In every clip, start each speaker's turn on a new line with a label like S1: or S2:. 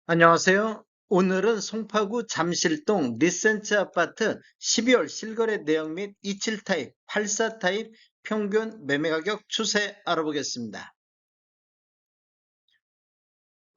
S1: 안녕하세요. 오늘은 송파구 잠실동 리센츠 아파트 12월 실거래 내역 및 27타입, 84타입 평균 매매가격 추세 알아보겠습니다.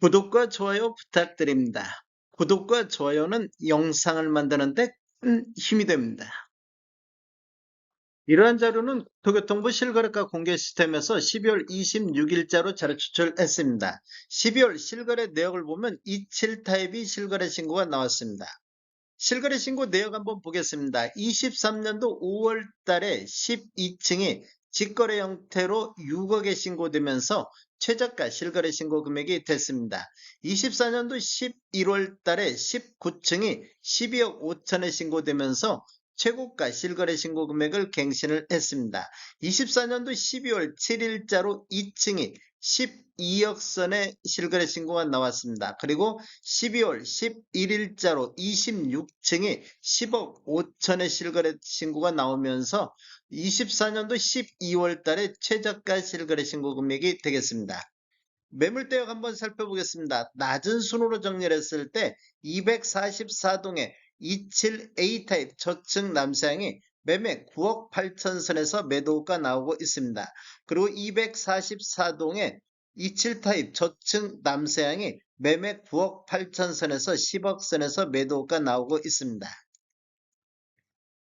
S1: 구독과 좋아요 부탁드립니다. 구독과 좋아요는 영상을 만드는 데 큰 힘이 됩니다. 이러한 자료는 국토교통부 실거래가 공개 시스템에서 12월 26일자로 자료 추출했습니다. 12월 실거래 내역을 보면 27타입이 실거래 신고가 나왔습니다. 실거래 신고 내역 한번 보겠습니다. 23년도 5월 달에 12층이 직거래 형태로 6억에 신고되면서 최저가 실거래 신고 금액이 됐습니다. 24년도 11월 달에 19층이 12억 5천에 신고되면서 최고가 실거래 신고 금액을 갱신을 했습니다. 24년도 12월 7일자로 2층이 12억 선의 실거래 신고가 나왔습니다. 그리고 12월 11일자로 26층이 10억 5천의 실거래 신고가 나오면서 24년도 12월 달에 최저가 실거래 신고 금액이 되겠습니다. 매물대역 한번 살펴보겠습니다. 낮은 순으로 정리를 했을 때 244동의 27A 타입 저층 남사형이 매매 9억 8천 선에서 매도가 나오고 있습니다. 그리고 244동의 27 타입 저층 남사형이 매매 9억 8천 선에서 10억 선에서 매도가 나오고 있습니다.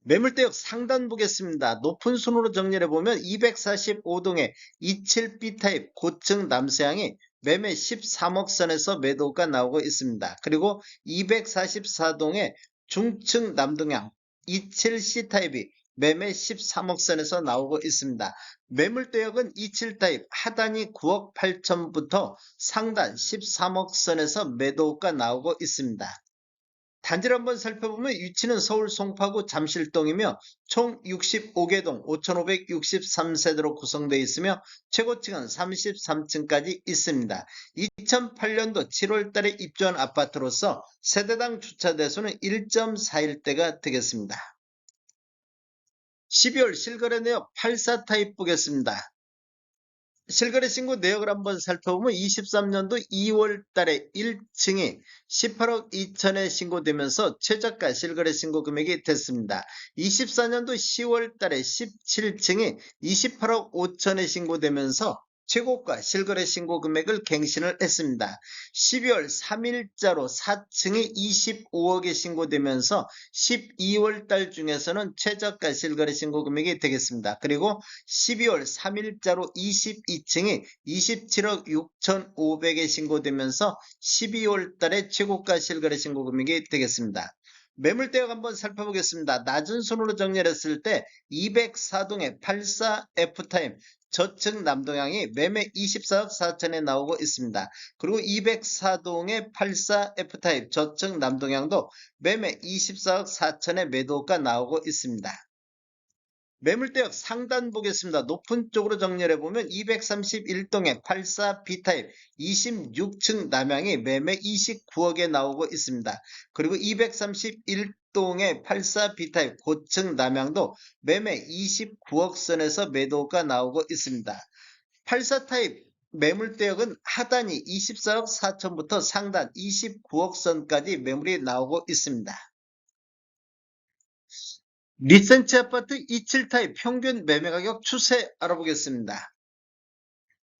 S1: 매물대역 상단 보겠습니다. 높은 순으로 정리를 해보면 245동의 27B 타입 고층 남서향이 매매 13억 선에서 매도가 나오고 있습니다. 그리고 244동의 중층 남동향 27C 타입이 매매 13억 선에서 나오고 있습니다. 매물대역은 27 타입 하단이 9억 8천부터 상단 13억 선에서 매도가 나오고 있습니다. 단지를 한번 살펴보면 위치는 서울 송파구 잠실동이며 총 65개 동 5,563세대로 구성되어 있으며 최고층은 33층까지 있습니다. 2008년도 7월 달에 입주한 아파트로서 세대당 주차 대수는 1.41대가 되겠습니다. 12월 실거래 내역 84타입 보겠습니다. 실거래 신고 내역을 한번 살펴보면 23년도 2월 달에 1층이 18억 2천에 신고되면서 최저가 실거래 신고 금액이 됐습니다. 24년도 10월 달에 17층이 28억 5천에 신고되면서 최고가 실거래 신고 금액을 갱신을 했습니다. 12월 3일자로 4층이 25억에 신고되면서 12월 달 중에서는 최저가 실거래 신고 금액이 되겠습니다. 그리고 12월 3일자로 22층이 27억 6,500에 신고되면서 12월 달에 최고가 실거래 신고 금액이 되겠습니다. 매물대역 한번 살펴보겠습니다. 낮은 순으로 정리를 했을 때 204동의 84F타임 저층 남동향이 매매 24억 4천에 나오고 있습니다. 그리고 204동의 84F타입 저층 남동향도 매매 24억 4천에 매도가 나오고 있습니다. 매물대역 상단 보겠습니다. 높은 쪽으로 정리를 해보면 231동의 84B타입 26층 남향이 매매 29억에 나오고 있습니다. 그리고 231동의 84B타입 고층 남향도 매매 29억 선에서 매도가 나오고 있습니다. 84타입 매물대역은 하단이 24억 4천부터 상단 29억 선까지 매물이 나오고 있습니다. 리센치 아파트 27타입 평균 매매가격 추세 알아보겠습니다.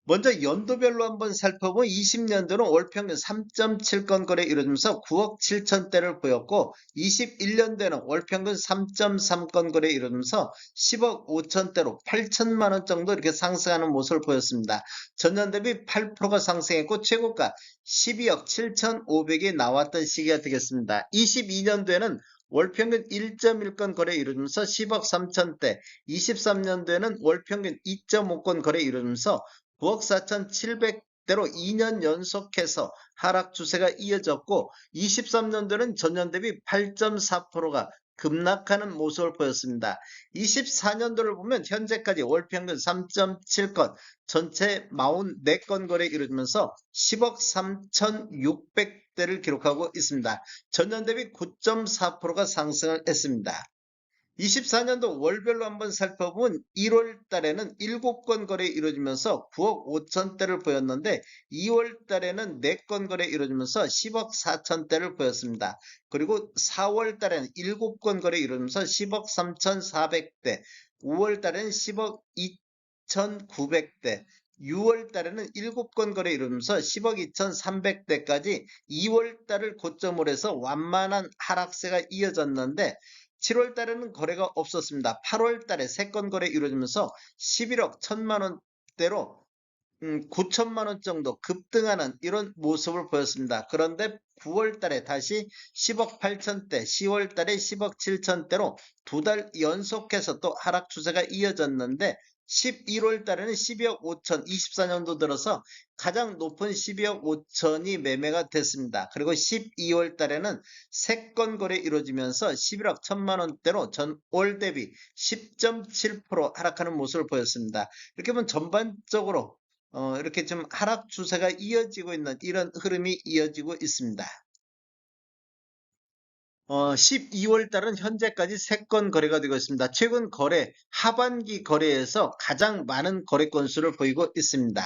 S1: 먼저 연도별로 한번 살펴보면 20년도는 월평균 3.7건 거래 이루어지면서 9억 7천대를 보였고 21년도에는 월평균 3.3건 거래 이루어지면서 10억 5천대로 8천만원 정도 이렇게 상승하는 모습을 보였습니다. 전년 대비 8%가 상승했고 최고가 12억 7천5백이 나왔던 시기가 되겠습니다. 22년도에는 월평균 1.1건 거래 이루면서 10억 3천대, 23년도에는 월평균 2.5건 거래 이루면서 9억 4천7백대로 2년 연속해서 하락 추세가 이어졌고 23년도는 전년 대비 8.4%가 급락하는 모습을 보였습니다. 24년도를 보면 현재까지 월평균 3.7건, 전체 44건 거래 이루어지면서 10억 3,600대를 기록하고 있습니다. 전년 대비 9.4%가 상승을 했습니다. 24년도 월별로 한번 살펴보면 1월 달에는 7건 거래 이루어지면서 9억 5천대를 보였는데 2월 달에는 4건 거래 이루어지면서 10억 4천대를 보였습니다. 그리고 4월 달에는 7건 거래 이루어지면서 10억 3,400대, 5월 달에는 10억 2,900대, 6월 달에는 7건 거래 이루면서 10억 2,300대까지 2월 달을 고점으로 해서 완만한 하락세가 이어졌는데 7월 달에는 거래가 없었습니다. 8월 달에 3건 거래 이루어지면서 11억 1천만 원대로 9천만 원 정도 급등하는 이런 모습을 보였습니다. 그런데 9월 달에 다시 10억 8천대, 10월 달에 10억 7천대로 2달 연속해서 또 하락 추세가 이어졌는데 11월 달에는 12억 5천, 24년도 들어서 가장 높은 12억 5천이 매매가 됐습니다. 그리고 12월 달에는 3건 거래 이루어지면서 11억 1천만 원대로 전월 대비 10.7% 하락하는 모습을 보였습니다. 이렇게 보면 전반적으로 이렇게 좀 하락 추세가 이어지고 있는 이런 흐름이 이어지고 있습니다. 12월 달은 현재까지 3건 거래가 되고 있습니다. 최근 거래, 하반기 거래에서 가장 많은 거래 건수를 보이고 있습니다.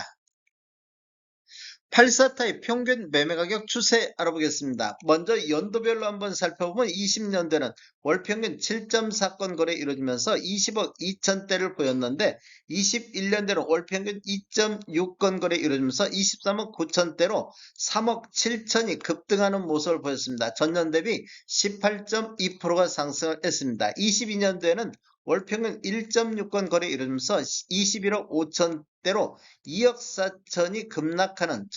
S1: 84타입 평균 매매가격 추세 알아보겠습니다. 먼저 연도별로 한번 살펴보면 20년대는 월평균 7.4건 거래 이루어지면서 20억 2천대를 보였는데 21년대는 월평균 2.6건 거래 이루어지면서 23억 9천대로 3억 7천이 급등하는 모습을 보였습니다. 전년 대비 18.2%가 상승을 했습니다. 22년도에는 월평균 1.6건 거래 이루어지면서 21억 5천대로 2억 4천이 급락하는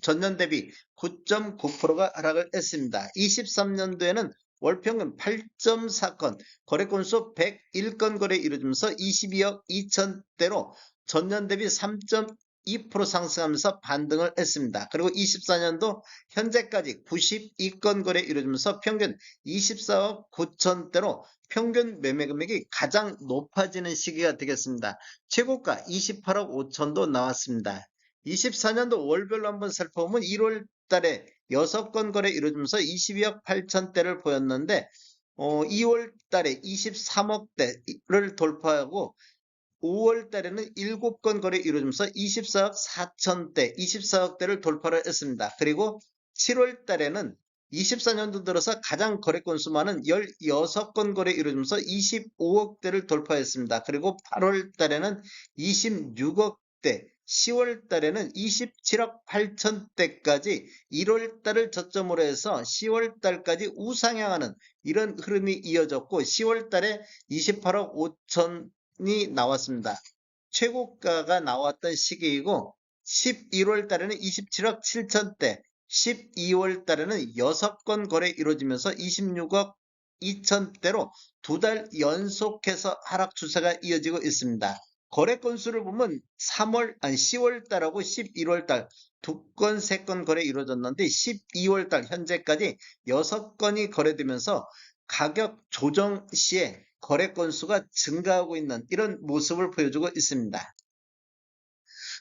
S1: 전년 대비 9.9%가 하락을 했습니다. 23년도에는 월평균 8.4건, 거래 건수 101건 거래 이루어지면서 22억 2천대로 전년 대비 3.2% 상승하면서 반등을 했습니다. 그리고 24년도 현재까지 92건 거래 이루어지면서 평균 24억 9천대로 평균 매매 금액이 가장 높아지는 시기가 되겠습니다. 최고가 28억 5천도 나왔습니다. 24년도 월별로 한번 살펴보면 1월 달에 6건 거래 이루어지면서 22억 8천대를 보였는데 2월 달에 23억대를 돌파하고 5월 달에는 7건 거래 이루어지면서 24억 4천대, 24억대를 돌파를 했습니다. 그리고 7월 달에는 24년도 들어서 가장 거래 건수 많은 16건 거래 이루어지면서 25억대를 돌파했습니다. 그리고 8월 달에는 26억대, 10월 달에는 27억 8천대까지 1월 달을 저점으로 해서 10월 달까지 우상향하는 이런 흐름이 이어졌고 10월 달에 28억 5천 이 나왔습니다. 최고가가 나왔던 시기이고 11월 달에는 27억 7천대, 12월 달에는 6건 거래 이루어지면서 26억 2천대로 2달 연속해서 하락 추세가 이어지고 있습니다. 거래 건수를 보면 10월 달하고 11월 달 2건, 3건 거래 이루어졌는데 12월 달 현재까지 6건이 거래되면서 가격 조정 시에 거래 건수가 증가하고 있는 이런 모습을 보여주고 있습니다.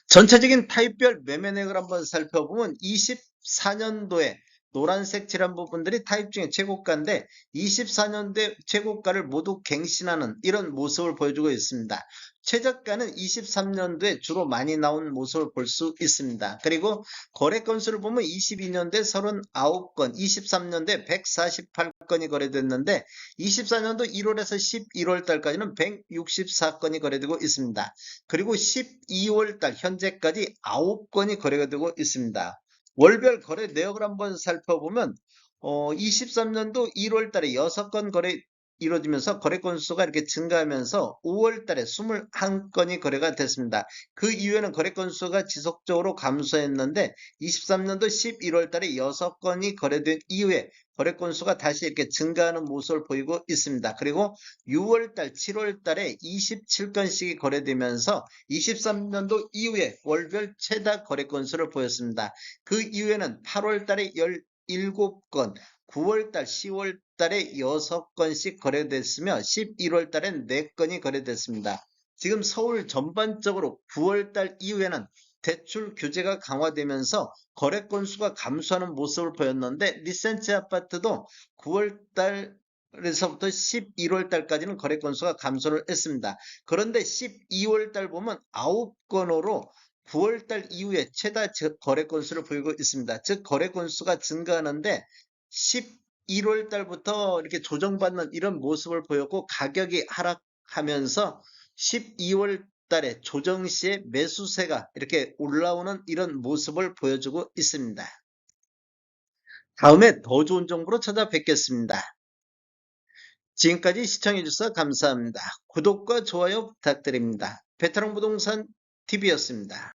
S1: 전체적인 타입별 매매 내역을 한번 살펴보면 24년도에 노란색 칠한 부분들이 타입 중에 최고가인데 24년도에 최고가를 모두 갱신하는 이런 모습을 보여주고 있습니다. 최저가는 23년도에 주로 많이 나온 모습을 볼 수 있습니다. 그리고 거래 건수를 보면 22년도에 39건, 23년도에 148건이 거래됐는데 24년도 1월에서 11월 달까지는 164건이 거래되고 있습니다. 그리고 12월 달 현재까지 9건이 거래가 되고 있습니다. 월별 거래 내역을 한번 살펴보면 23년도 1월 달에 6건 거래 이루어지면서 거래 건수가 이렇게 증가하면서 5월 달에 21건이 거래가 됐습니다. 그 이후에는 거래 건수가 지속적으로 감소했는데 23년도 11월 달에 6건이 거래된 이후에 거래 건수가 다시 이렇게 증가하는 모습을 보이고 있습니다. 그리고 6월달, 7월달에 27건씩이 거래되면서 23년도 이후에 월별 최다 거래 건수를 보였습니다. 그 이후에는 8월달에 17건, 9월달, 10월달에 6건씩 거래됐으며 11월달엔 4건이 거래됐습니다. 지금 서울 전반적으로 9월달 이후에는 대출 규제가 강화되면서 거래 건수가 감소하는 모습을 보였는데 리센치 아파트도 9월달 에서부터 11월 달까지는 거래 건수가 감소를 했습니다. 그런데 12월 달 보면 9건으로 9월 달 이후에 최다 거래 건수를 보이고 있습니다. 즉 거래 건수가 증가하는데 11월 달부터 이렇게 조정받는 이런 모습을 보였고 가격이 하락하면서 12월 달에 조정 시에 매수세가 이렇게 올라오는 이런 모습을 보여주고 있습니다. 다음에 더 좋은 정보로 찾아뵙겠습니다. 지금까지 시청해주셔서 감사합니다. 구독과 좋아요 부탁드립니다. 베테랑 부동산 TV였습니다.